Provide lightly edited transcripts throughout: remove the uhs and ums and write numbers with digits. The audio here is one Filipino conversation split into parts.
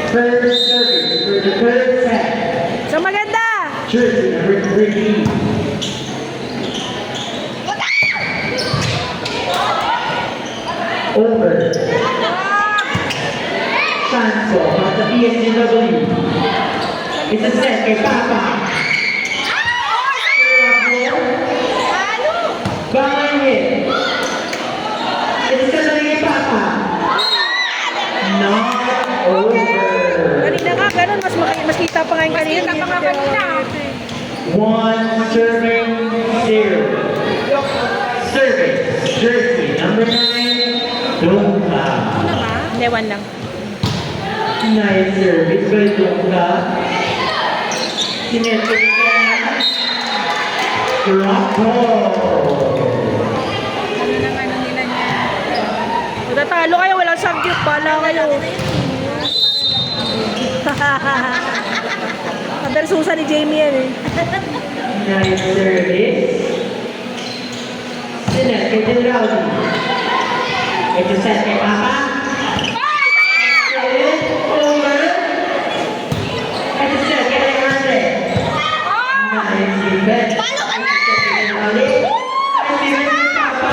First service for the third set. So maganda! Jersey number 3. Over. Sanso from the PSGW. It's a set kay Papa. Bang hit. It's a set kay Papa. Not over. Kanina nga, ganun. Mas kita pa nga yung kanina. Mas kita pa nga kanina. 1 serving 0. Service Jersey number 9. Dongka. Hindi, 1 lang. Nice service by Dongka. Sineto niya. Drop ball. Ano naman ang nila niya? Matatalo kayo, walang subject. Pala kayo. Kabersusa ni Jamie yan eh. Nice service. Sinet kay Del Rowdy. Ito set kay Papa. Over. Ito set kay Alejandre. Nice defense. Nice defense kay Papa.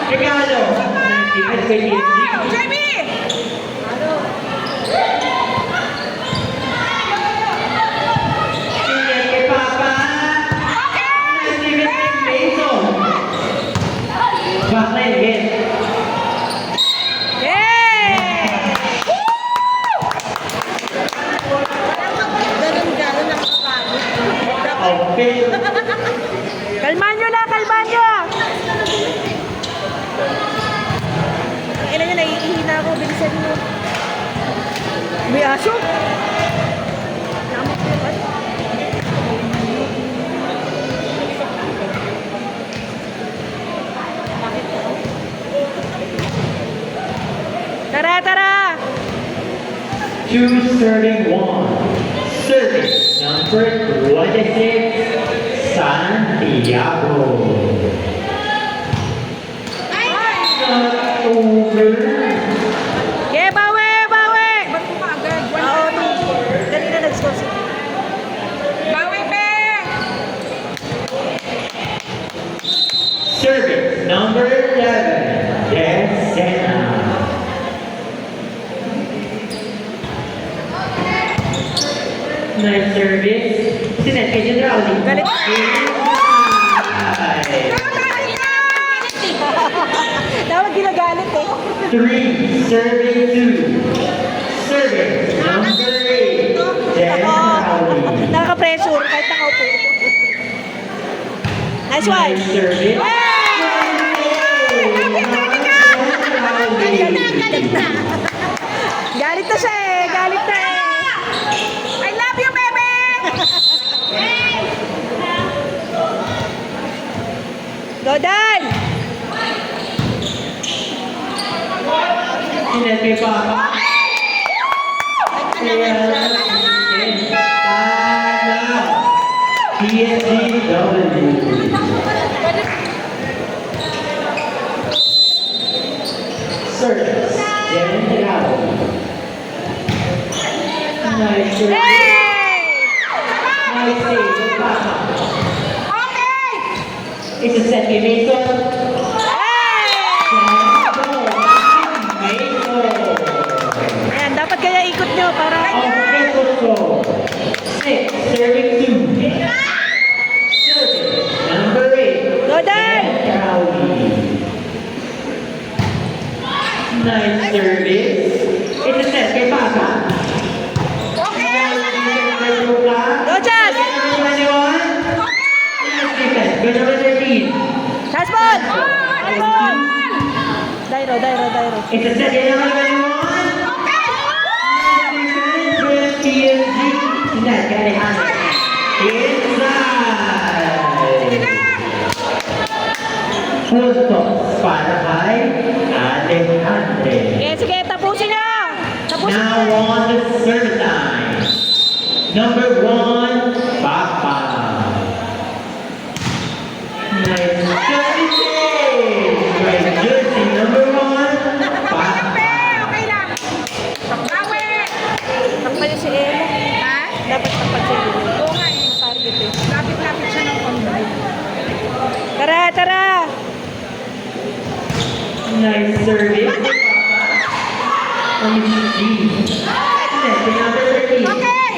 Regalo. Nice defense kay TFG. Jamie! Sinet kay Papa. Nice defense kay Mason. Backline hit. Yay! Ganun-ganun ang kapagod. Okay. Kalman nyo na, kalman nyo! Ang ina nyo, naiihina ako. Bilisan nyo. May aso? Namak ko ba? Tara, tara! Two serving 1. Service number 26, Santiago. Not over. Okay, bawi, bawi! Ba't mo kaagad? Oo, kanina nag-score si... Bawi, pe! Service number 11, Desena. Nice service. Sinet kay Generali. Galit. Dapat ginagalit eh. 3 serving 2. Service number 8, Generali. Nakaka-pressure kahit nakaupo. Nice one! Nice service. Galit na siya eh! Galit na eh! I love you, baby! Go, Dan! Sinet kay Papa. PSGW. Service. Generali. Nice service. Hey! Nice save kay Papa. Okay! It's a set kay Mason. Ayan, dapat kaya ikot nyo para... Serving 2. Service number 8. Go, Dan! Nice service. It's a set kay Papa. Go, Jazz! Nice defense. Go number 13. Last ball! Last ball! Dairo, dairo, dairo. It's a set kay number 21. Nice defense with PSG. Sinet kay Alejandro. Inside. Puntos para kay Alejandro. Sige, tapusin nyo! Tapusin Now nyo! on the service line. Number 1, Papa. Nice service. By jersey number 1. Pe, okay lang. Bawi. Takpan niya si Emo. Ha? Dapat takpan siya dito. Oo nga eh. Target eh. Lapit-lapit siya ng konti. Tara, tara! Nice service. From G. Netting number 13. Okay.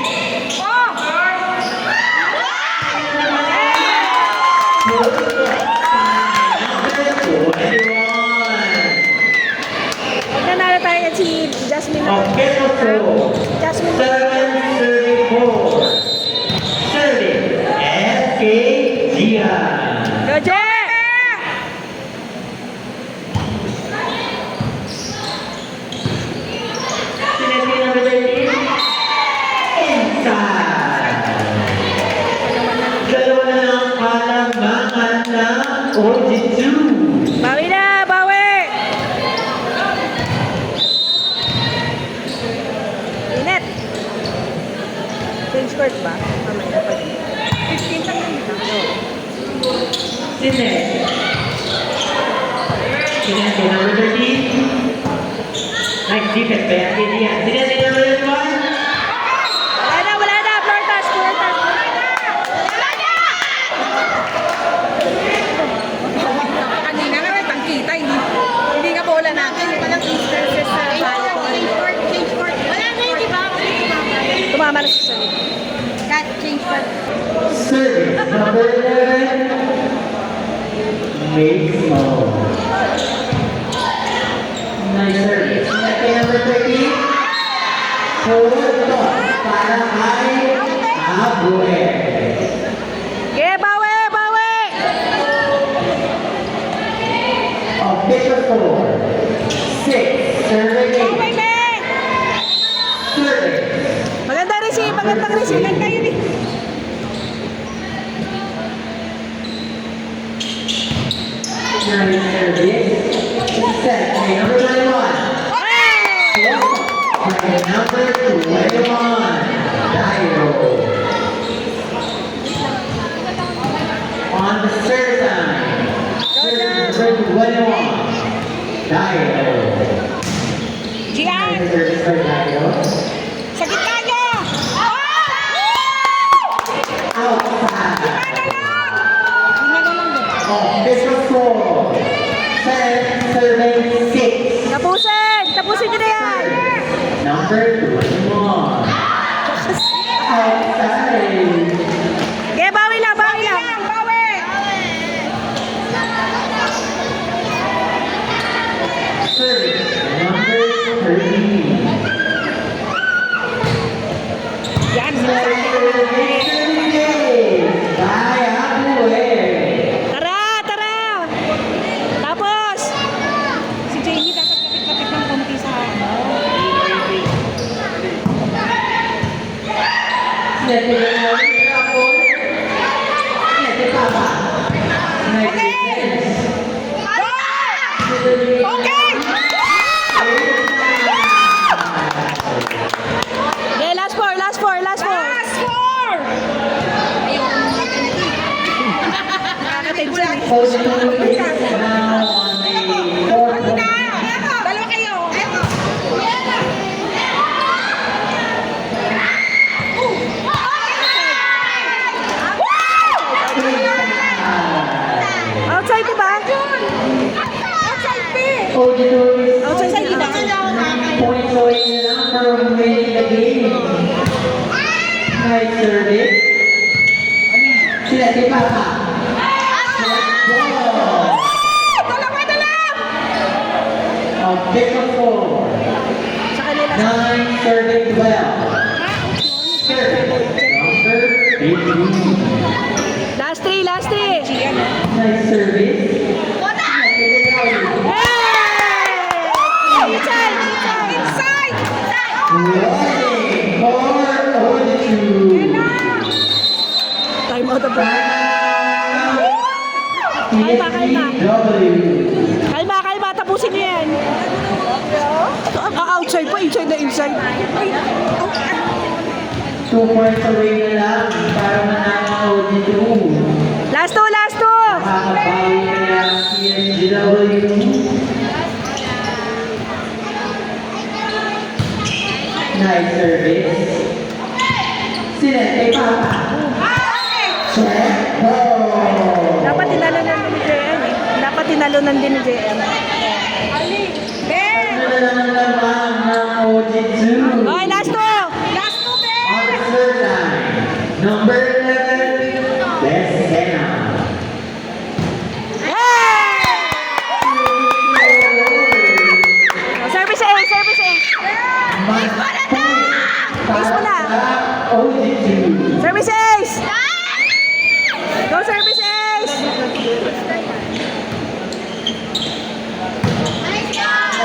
Oh. Pag nanalo tayo yan si Jasmine. Okay, so Jasmine. 734. Serving SK Gian. Go, Je! Netting number 13. Inside. Dalawa na lang kalamangan ng OG2. Bawi na! Bawi! Init! Change court ba? Mamaya pa din. 15 lang yun. Sinet. Sinet number 13. Nice defense by SK Gian. Sinet number 1. Wala na, wala na! Floor touch, floor touch! Kanina nga may pangkita. Hindi nga bola natin. Walang instances sa volleyball. Change court. Wala na yun, di ba? Tumama na sa salit. Cut, change court. Service number 11. Make small. Nice service. Netting number 13. Forward toss para kay Abuel. Okay, bawi! Bawi! Official score. 6. Serving Okay, 8. Pe. Service. Maganda receive! Magandang receive! Ganda yun eh. Nice service. Set. By number 21. By number 21. Dairo. On the third time. Service number 21. Dairo. Gian. Nice service by Dairo. Sa gitna niyo. Outside. Lima na lang doon. Official score. 7 serving 6. Tapusin! Tapusin nyo na yan! Number 21. Outside. Okay, bawi lang! Bawi lang! Bawi. Service number 13. Yan. By Abuel. Tara! Tara! Tapos! Si Jamie dapat kapit-kapit ng konti sa ano. Netting number Apple. Netting Papa. Nice defense. Okay. Okay, last four! Last four! Last four! Last four. Nakakatension eh. OG2 is now on the fourth Na. one. Dalawa kayo. Eto. Outside, diba? Outside, Pe. OG2 is Outside, diba? points away now from winning the game. Nice service. Netting Papa. Ball. Dalawa na lang. Official score. Sa kanila. 9 serving 12. Service number 18. Last three! Last three! Nice service. Netting Rowdy. Hey! Inside! Inside! Inside. Running for OG2. Time out of break. TSW. Kalma, kalma. Tapusin niyo yan. Outside pa. Inside na inside. 2 points away na lang para manalo ang OG2. Last two! Last two! Makakapit tinalunan din ni JM. Ben! Ano na naman ng OG2? Okay, last two. Last two, Ben! Answer time. Number 11, Besena. Service A, service A. Ace mo na. OG2. Service Ace! Go service Ace!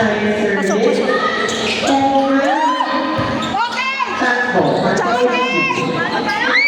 Pasok, pasok. Okay! Sakto. Chance, chance. Ano tayo?